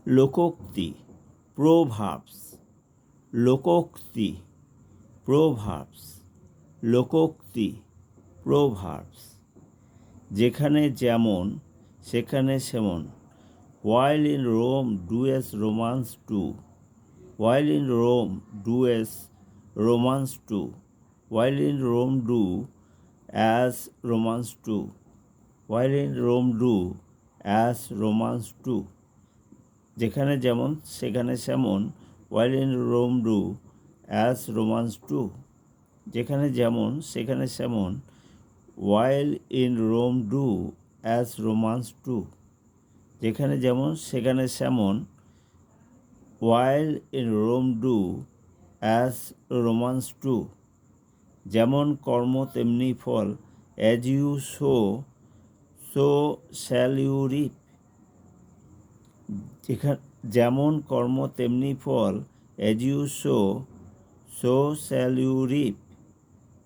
লোকোক্তি proverbs, লোকোক্তি proverbs, লোকোক্তি proverbs. যেখানে যেমন সেখানে সেমন। While in Rome do as Romans do. While in Rome do as Romans do. While in Rome do as Romans do. While in Rome do as Romans do. যেখানে যেমন সেখানে সেমন। While in Rome do as Romans do. যেখানে যেমন সেখানে সেমন। While in Rome do as Romans do. যেখানে যেমন সেখানে সেমন। While in Rome do as Romans do. যেমন কর্ম তেমনি ফল, as you sow so shall you reap. যেমন কর্ম তেমনি ফল, as you sow so shall you reap.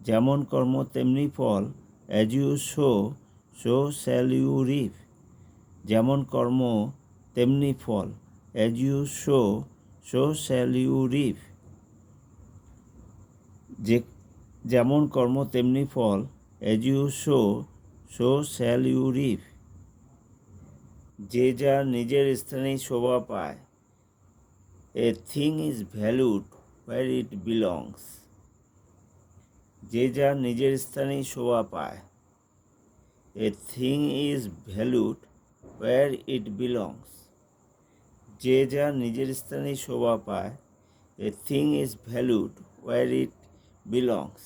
যেমন কর্ম তেমনি ফল, as you sow so shall you reap. যেমন কর্ম তেমনি ফল, as you sow so shall you reap. যেমন কর্ম তেমনি ফল, as you sow so shall you reap. যে যার নিজের স্থানেই শোভা পায়। A thing is valued where it belongs. যে যার নিজের স্থানেই শোভা পায়। A thing is valued where it belongs. যে যার নিজের স্থানেই শোভা পায়। A thing is valued where it belongs.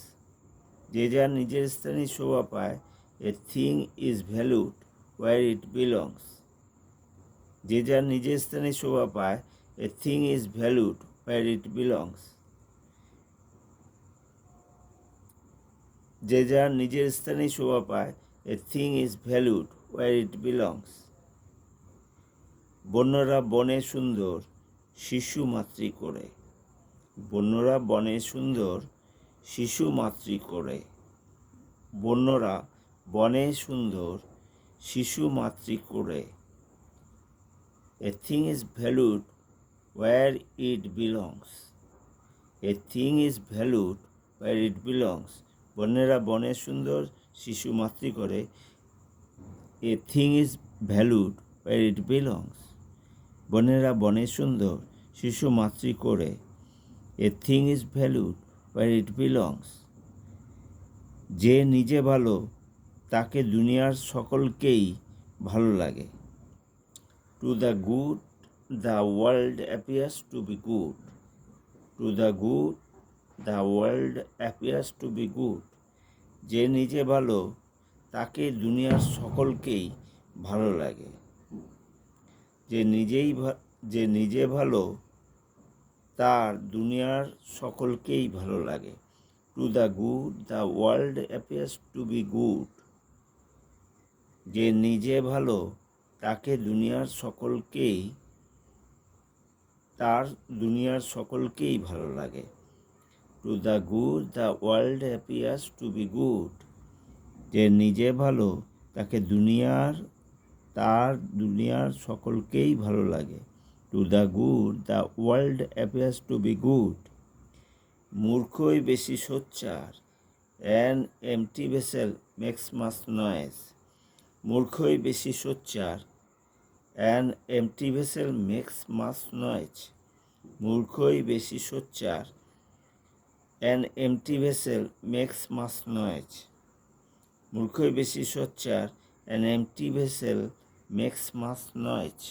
যে যার নিজের স্থানেই শোভা পায়। A thing is valued where it belongs. যে যার নিজের স্থানে শোভা পায়। A thing is valued where it belongs. যে যার নিজের স্থানে শোভা পায়। A thing is valued where it belongs. বন্যরা বনে সুন্দর, শিশু মাতৃ করে। বন্যরা বনে সুন্দর, শিশু মাতৃ করে। বন্যরা বনে সুন্দর, শিশু মাতৃ করে। A thing is valued where it belongs. A thing is valued where it belongs. বন্যেরা বনে সুন্দর, শিশু মাতৃ করে। A thing is valued where it belongs. বন্যেরা বনে সুন্দর, শিশু মাতৃ করে। A thing is valued where it belongs. যে নিজে ভালো তাকে দুনিয়ার সকলকেই ভালো লাগে। To the good the world appears to be good. To the good the world appears to be good. যে নিজে ভালো তাকে দুনিয়ার সকলকেই ভালো লাগে। যে নিজে ভালো তার দুনিয়ার সকলকেই ভালো লাগে। To the good the world appears to be good. যে নিজে ভালো তাকে দুনিয়ার সকলকেই ভালো লাগে। To the good the world appears to be good. যে নিজে ভালো তাকে দুনিয়ার সকলকেই ভালো লাগে। To the good the world appears to be good. মূর্খই বেশি সোচ্চার, an empty vessel makes much noise. মূর্খই বেশি সোচ্চার, an empty vessel makes much noise. মূর্খই বেশি সোচ্চার, an empty vessel makes much noise. মূর্খই বেশি সোচ্চার, an empty vessel makes much noise.